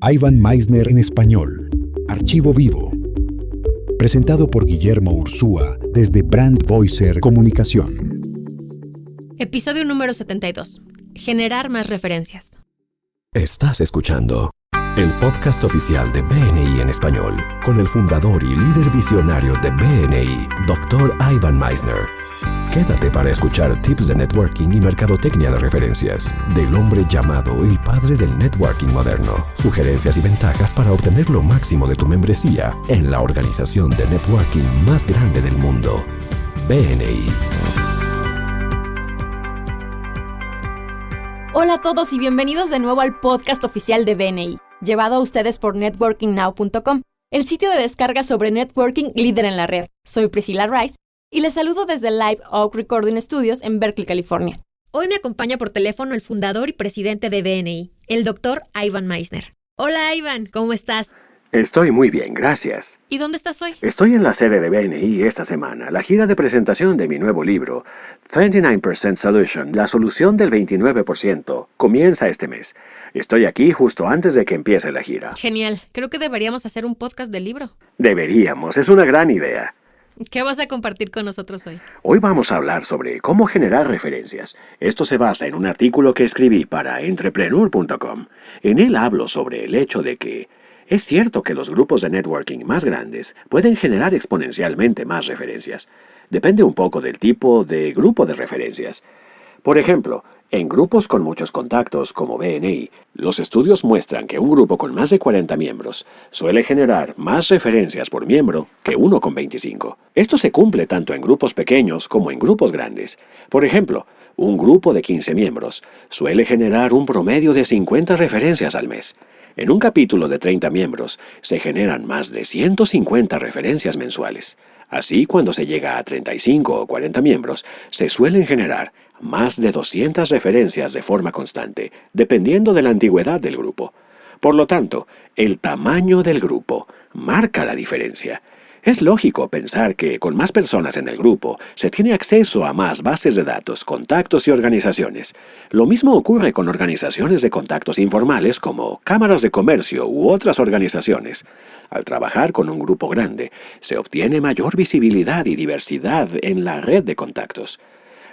Ivan Misner en español. Archivo vivo. Presentado por Guillermo Ursúa desde Brand Voicer Comunicación. Episodio número 72. Generar más referencias. Estás escuchando el podcast oficial de BNI en español, con el fundador y líder visionario de BNI, Dr. Ivan Misner. Quédate para escuchar tips de networking y mercadotecnia de referencias del hombre llamado el padre del networking moderno. Sugerencias y ventajas para obtener lo máximo de tu membresía en la organización de networking más grande del mundo, BNI. Hola a todos y bienvenidos de nuevo al podcast oficial de BNI, llevado a ustedes por networkingnow.com, el sitio de descarga sobre networking líder en la red. Soy Priscilla Rice y les saludo desde Live Oak Recording Studios en Berkeley, California. Hoy me acompaña por teléfono el fundador y presidente de BNI, el Dr. Ivan Misner. Hola Ivan, ¿cómo estás? Estoy muy bien, gracias. ¿Y dónde estás hoy? Estoy en la sede de BNI esta semana, la gira de presentación de mi nuevo libro, 29% Solution, la solución del 29%, comienza este mes. Estoy aquí justo antes de que empiece la gira. Genial, creo que deberíamos hacer un podcast del libro. Deberíamos, es una gran idea. ¿Qué vas a compartir con nosotros hoy? Hoy vamos a hablar sobre cómo generar referencias. Esto se basa en un artículo que escribí para Entrepreneur.com. En él hablo sobre el hecho de que es cierto que los grupos de networking más grandes pueden generar exponencialmente más referencias. Depende un poco del tipo de grupo de referencias. Por ejemplo, en grupos con muchos contactos como BNI, los estudios muestran que un grupo con más de 40 miembros suele generar más referencias por miembro que uno con 25. Esto se cumple tanto en grupos pequeños como en grupos grandes. Por ejemplo, un grupo de 15 miembros suele generar un promedio de 50 referencias al mes. En un capítulo de 30 miembros se generan más de 150 referencias mensuales. Así, cuando se llega a 35 o 40 miembros, se suelen generar más de 200 referencias de forma constante, dependiendo de la antigüedad del grupo. Por lo tanto, el tamaño del grupo marca la diferencia. Es lógico pensar que con más personas en el grupo se tiene acceso a más bases de datos, contactos y organizaciones. Lo mismo ocurre con organizaciones de contactos informales como cámaras de comercio u otras organizaciones. Al trabajar con un grupo grande, se obtiene mayor visibilidad y diversidad en la red de contactos.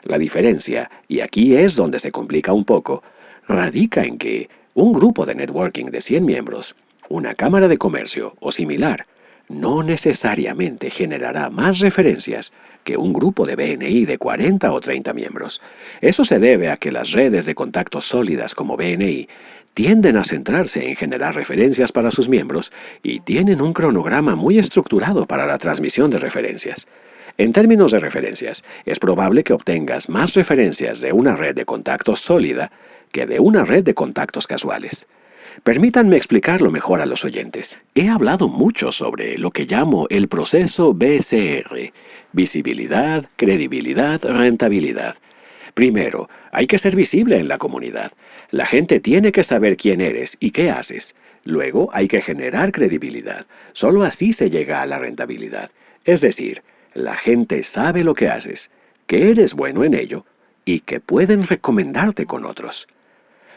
La diferencia, y aquí es donde se complica un poco, radica en que un grupo de networking de 100 miembros, una cámara de comercio o similar, no necesariamente generará más referencias que un grupo de BNI de 40 o 30 miembros. Eso se debe a que las redes de contactos sólidas como BNI tienden a centrarse en generar referencias para sus miembros y tienen un cronograma muy estructurado para la transmisión de referencias. En términos de referencias, es probable que obtengas más referencias de una red de contactos sólida que de una red de contactos casuales. Permítanme explicarlo mejor a los oyentes. He hablado mucho sobre lo que llamo el proceso BCR: visibilidad, credibilidad, rentabilidad. Primero, hay que ser visible en la comunidad. La gente tiene que saber quién eres y qué haces. Luego, hay que generar credibilidad. Solo así se llega a la rentabilidad. Es decir, la gente sabe lo que haces, que eres bueno en ello y que pueden recomendarte con otros.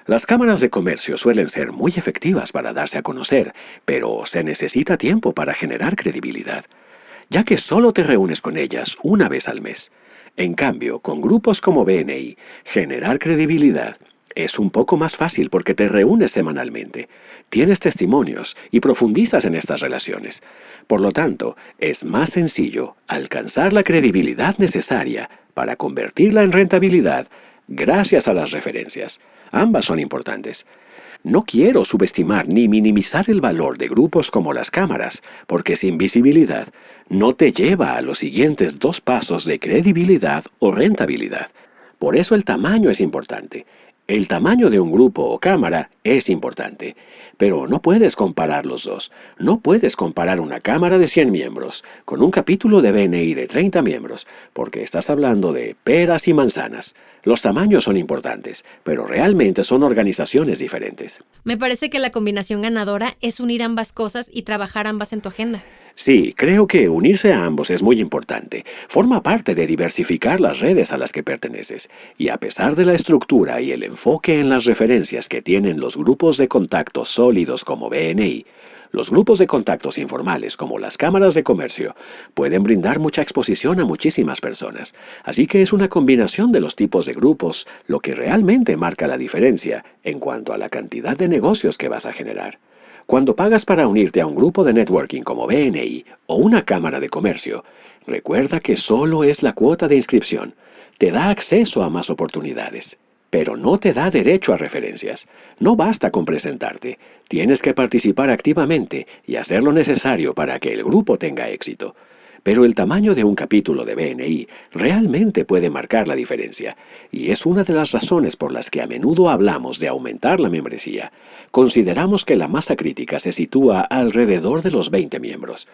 Las cámaras de comercio suelen ser muy efectivas para darse a conocer, pero se necesita tiempo para generar credibilidad, ya que solo te reúnes con ellas una vez al mes. En cambio, con grupos como BNI, generar credibilidad es un poco más fácil porque te reúnes semanalmente, tienes testimonios y profundizas en estas relaciones. Por lo tanto, es más sencillo alcanzar la credibilidad necesaria para convertirla en rentabilidad gracias a las referencias. Ambas son importantes. No quiero subestimar ni minimizar el valor de grupos como las cámaras, porque sin visibilidad no te lleva a los siguientes dos pasos de credibilidad o rentabilidad. Por eso el tamaño es importante. El tamaño de un grupo o cámara es importante, pero no puedes comparar los dos. No puedes comparar una cámara de 100 miembros con un capítulo de BNI de 30 miembros, porque estás hablando de peras y manzanas. Los tamaños son importantes, pero realmente son organizaciones diferentes. Me parece que la combinación ganadora es unir ambas cosas y trabajar ambas en tu agenda. Sí, creo que unirse a ambos es muy importante. Forma parte de diversificar las redes a las que perteneces. Y a pesar de la estructura y el enfoque en las referencias que tienen los grupos de contactos sólidos como BNI, los grupos de contactos informales como las cámaras de comercio pueden brindar mucha exposición a muchísimas personas. Así que es una combinación de los tipos de grupos lo que realmente marca la diferencia en cuanto a la cantidad de negocios que vas a generar. Cuando pagas para unirte a un grupo de networking como BNI o una cámara de comercio, recuerda que solo es la cuota de inscripción. Te da acceso a más oportunidades, pero no te da derecho a referencias. No basta con presentarte, tienes que participar activamente y hacer lo necesario para que el grupo tenga éxito. Pero el tamaño de un capítulo de BNI realmente puede marcar la diferencia, y es una de las razones por las que a menudo hablamos de aumentar la membresía. Consideramos que la masa crítica se sitúa alrededor de los 20 miembros.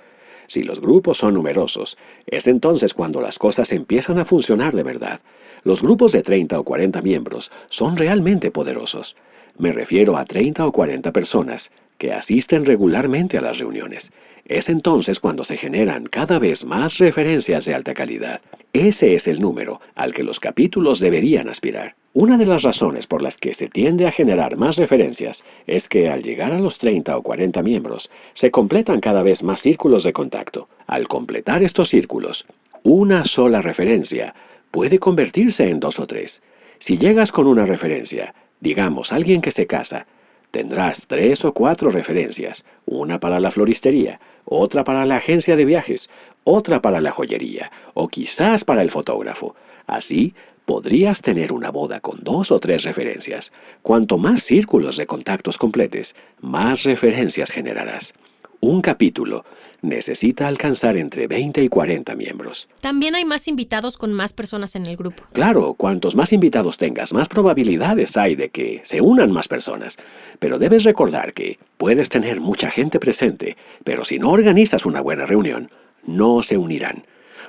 Si los grupos son numerosos, es entonces cuando las cosas empiezan a funcionar de verdad. Los grupos de 30 o 40 miembros son realmente poderosos. Me refiero a 30 o 40 personas que asisten regularmente a las reuniones. Es entonces cuando se generan cada vez más referencias de alta calidad. Ese es el número al que los capítulos deberían aspirar. Una de las razones por las que se tiende a generar más referencias es que al llegar a los 30 o 40 miembros, se completan cada vez más círculos de contacto. Al completar estos círculos, una sola referencia puede convertirse en 2 o 3. Si llegas con una referencia, digamos alguien que se casa, tendrás 3 o 4 referencias, una para la floristería, otra para la agencia de viajes, otra para la joyería, o quizás para el fotógrafo. Así, podrías tener una boda con 2 o 3 referencias. Cuanto más círculos de contactos completes, más referencias generarás. Un capítulo necesita alcanzar entre 20 y 40 miembros. También hay más invitados con más personas en el grupo. Claro, cuantos más invitados tengas, más probabilidades hay de que se unan más personas. Pero debes recordar que puedes tener mucha gente presente, pero si no organizas una buena reunión, no se unirán.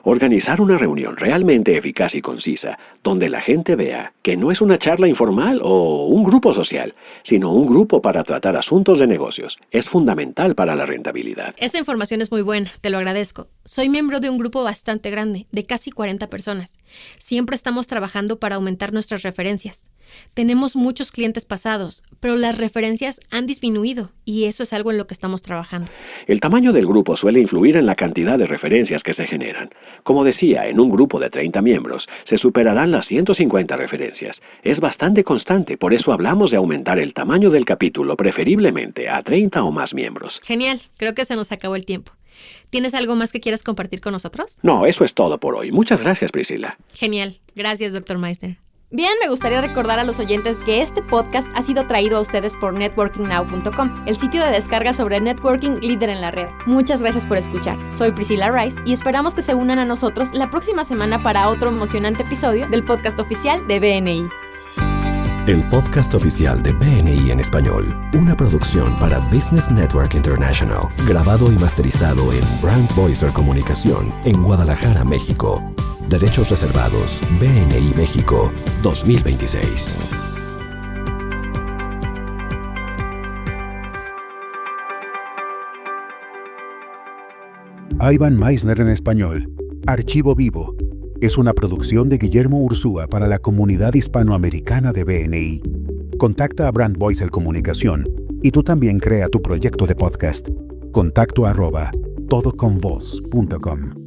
Organizar una reunión realmente eficaz y concisa, donde la gente vea que no es una charla informal o un grupo social, sino un grupo para tratar asuntos de negocios, es fundamental para la rentabilidad. Esta información es muy buena, te lo agradezco. Soy miembro de un grupo bastante grande, de casi 40 personas. Siempre estamos trabajando para aumentar nuestras referencias. Tenemos muchos clientes pasados, pero las referencias han disminuido y eso es algo en lo que estamos trabajando. El tamaño del grupo suele influir en la cantidad de referencias que se generan. Como decía, en un grupo de 30 miembros se superarán las 150 referencias. Es bastante constante, por eso hablamos de aumentar el tamaño del capítulo, preferiblemente a 30 o más miembros. Genial, creo que se nos acabó el tiempo. ¿Tienes algo más que quieras compartir con nosotros? No, eso es todo por hoy. Muchas gracias, Priscila. Genial, gracias, Dr. Meisner. Bien, me gustaría recordar a los oyentes que este podcast ha sido traído a ustedes por networkingnow.com, el sitio de descarga sobre networking líder en la red. Muchas gracias por escuchar. Soy Priscila Rice y esperamos que se unan a nosotros la próxima semana para otro emocionante episodio del podcast oficial de BNI. El podcast oficial de BNI en español, una producción para Business Network International, grabado y masterizado en Brand Voicer Comunicación en Guadalajara, México. Derechos reservados, BNI México, 2026. Ivan Meisner en español. Archivo Vivo. Es una producción de Guillermo Ursúa para la comunidad hispanoamericana de BNI. Contacta a Brand Voicer Comunicación y tú también crea tu proyecto de podcast. Contacto @todoconvoz.com